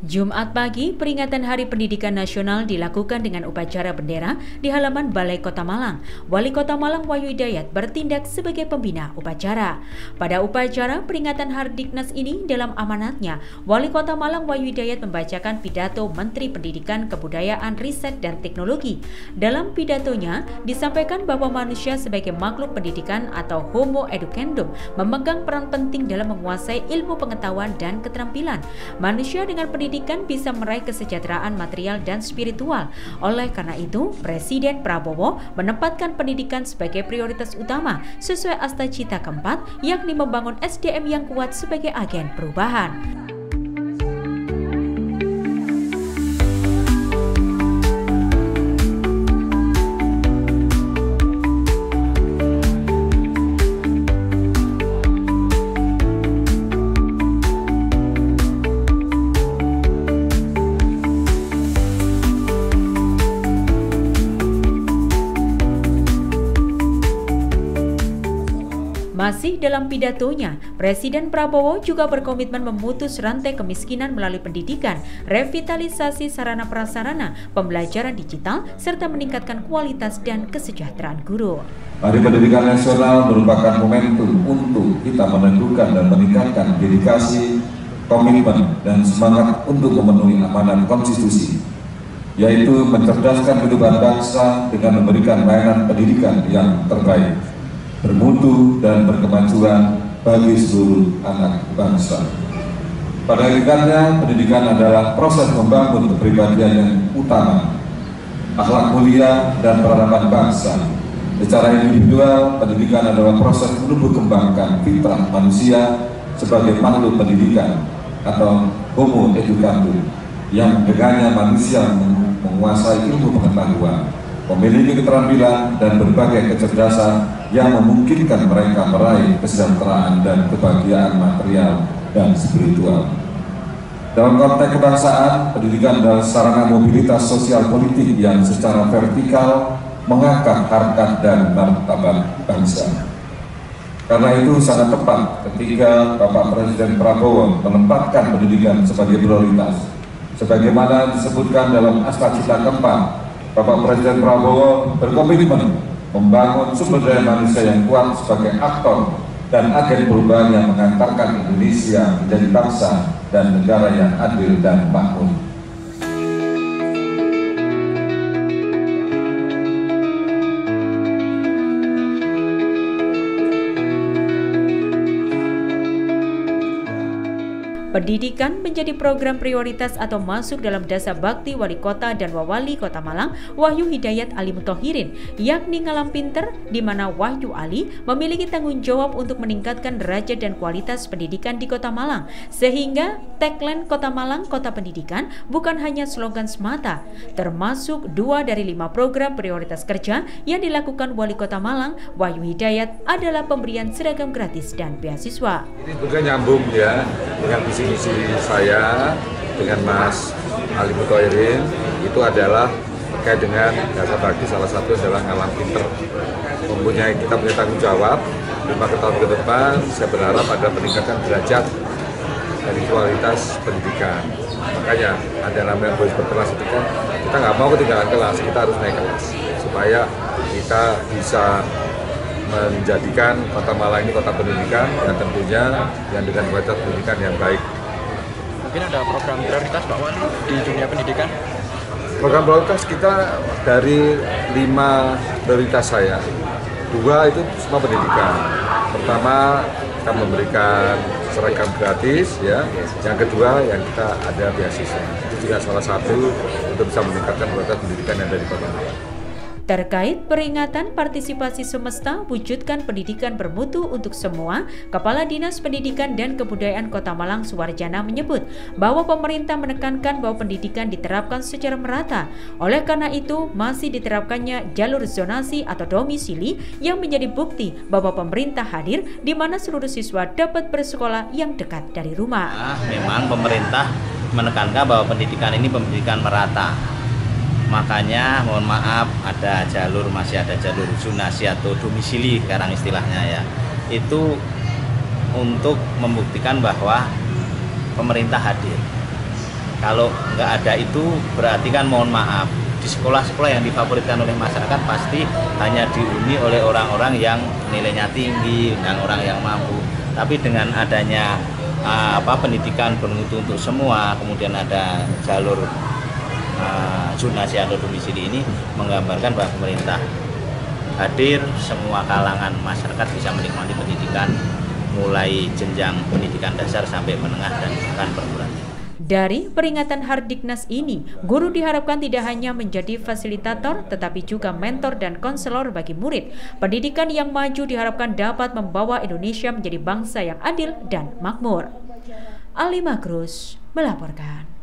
Jumat pagi, peringatan Hari Pendidikan Nasional dilakukan dengan upacara bendera di halaman Balai Kota Malang. Wali Kota Malang Wahyu Hidayat bertindak sebagai pembina upacara. Pada upacara peringatan Hardiknas ini, dalam amanatnya, Wali Kota Malang Wahyu Hidayat membacakan pidato Menteri Pendidikan, Kebudayaan, Riset, dan Teknologi. Dalam pidatonya, disampaikan bahwa manusia sebagai makhluk pendidikan atau Homo educandum memegang peran penting dalam menguasai ilmu pengetahuan dan keterampilan. Manusia dengan pendidikan bisa meraih kesejahteraan material dan spiritual. Oleh karena itu, Presiden Prabowo menempatkan pendidikan sebagai prioritas utama sesuai Asta Cita keempat, yakni membangun SDM yang kuat sebagai agen perubahan. Masih dalam pidatonya, Presiden Prabowo juga berkomitmen memutus rantai kemiskinan melalui pendidikan, revitalisasi sarana prasarana, pembelajaran digital, serta meningkatkan kualitas dan kesejahteraan guru. Hari Pendidikan Nasional merupakan momentum untuk kita menentukan dan meningkatkan dedikasi, komitmen, dan semangat untuk memenuhi amanat konstitusi, yaitu mencerdaskan kehidupan bangsa dengan memberikan layanan pendidikan yang terbaik, bermutu dan berkemajuan bagi seluruh anak bangsa. Pada hakikatnya, pendidikan adalah proses membangun kepribadian yang utama, akhlak mulia dan peradaban bangsa. Secara individual, pendidikan adalah proses menumbuh kembangkan fitrah manusia sebagai makhluk pendidikan atau Homo educandum, yang dengannya manusia menguasai ilmu pengetahuan, memiliki keterampilan dan berbagai kecerdasan yang memungkinkan mereka meraih kesejahteraan dan kebahagiaan material dan spiritual. Dalam konteks kebangsaan, pendidikan adalah sarana mobilitas sosial politik yang secara vertikal mengangkat harkat dan martabat bangsa. Karena itu sangat tepat ketika Bapak Presiden Prabowo menempatkan pendidikan sebagai prioritas. Sebagaimana disebutkan dalam Asta Cita keempat, Bapak Presiden Prabowo berkomitmen membangun sumber daya manusia yang kuat sebagai aktor dan agen perubahan yang mengantarkan Indonesia menjadi bangsa dan negara yang adil dan makmur. Pendidikan menjadi program prioritas atau masuk dalam dasar bakti Wali Kota dan Wawali Kota Malang Wahyu Hidayat Ali Muthohirin, yakni Ngalam Pinter, di mana Wahyu Ali memiliki tanggung jawab untuk meningkatkan derajat dan kualitas pendidikan di Kota Malang, sehingga tagline Kota Malang Kota Pendidikan bukan hanya slogan semata, termasuk 2 dari 5 program prioritas kerja yang dilakukan Wali Kota Malang Wahyu Hidayat adalah pemberian seragam gratis dan beasiswa. Ini juga nyambung ya dengan visi saya dengan Mas Ali Muthohirin, itu adalah terkait dengan dasar bakti, salah satu adalah Ngalam Pinter. Kita punya tanggung jawab 5 tahun ke depan. Saya berharap ada peningkatan derajat dari kualitas pendidikan. Makanya ada namanya boys berkelas itu kan, kita nggak mau ketinggalan kelas, kita harus naik kelas supaya kita bisa menjadikan Kota Malang ini kota pendidikan yang tentunya yang dengan kualitas pendidikan yang baik. Mungkin ada program prioritas Pak Wali di dunia pendidikan? Program prioritas kita dari 5 prioritas saya, 2 itu semua pendidikan. Pertama, kita memberikan seragam gratis, ya. Yang kedua, yang kita ada beasiswa. Itu juga salah satu untuk bisa meningkatkan kualitas pendidikan yang ada di Kota Malang. Terkait peringatan partisipasi semesta wujudkan pendidikan bermutu untuk semua, Kepala Dinas Pendidikan dan Kebudayaan Kota Malang Suwarjana menyebut bahwa pemerintah menekankan bahwa pendidikan diterapkan secara merata. Oleh karena itu, masih diterapkannya jalur zonasi atau domisili yang menjadi bukti bahwa pemerintah hadir di mana seluruh siswa dapat bersekolah yang dekat dari rumah. Memang pemerintah menekankan bahwa pendidikan ini pendidikan merata. Makanya mohon maaf masih ada jalur zonasi atau domisili sekarang istilahnya ya. Itu untuk membuktikan bahwa pemerintah hadir. Kalau nggak ada itu berarti kan mohon maaf, di sekolah-sekolah yang difavoritkan oleh masyarakat pasti hanya dihuni oleh orang-orang yang nilainya tinggi dan orang yang mampu. Tapi dengan adanya pendidikan bermutu untuk semua, kemudian ada jalur zonasi atau domisili, ini menggambarkan bahwa pemerintah hadir, semua kalangan masyarakat bisa menikmati pendidikan mulai jenjang pendidikan dasar sampai menengah dan bahkan perguruan. Dari peringatan Hardiknas ini, guru diharapkan tidak hanya menjadi fasilitator, tetapi juga mentor dan konselor bagi murid. Pendidikan yang maju diharapkan dapat membawa Indonesia menjadi bangsa yang adil dan makmur. Ali Makrus melaporkan.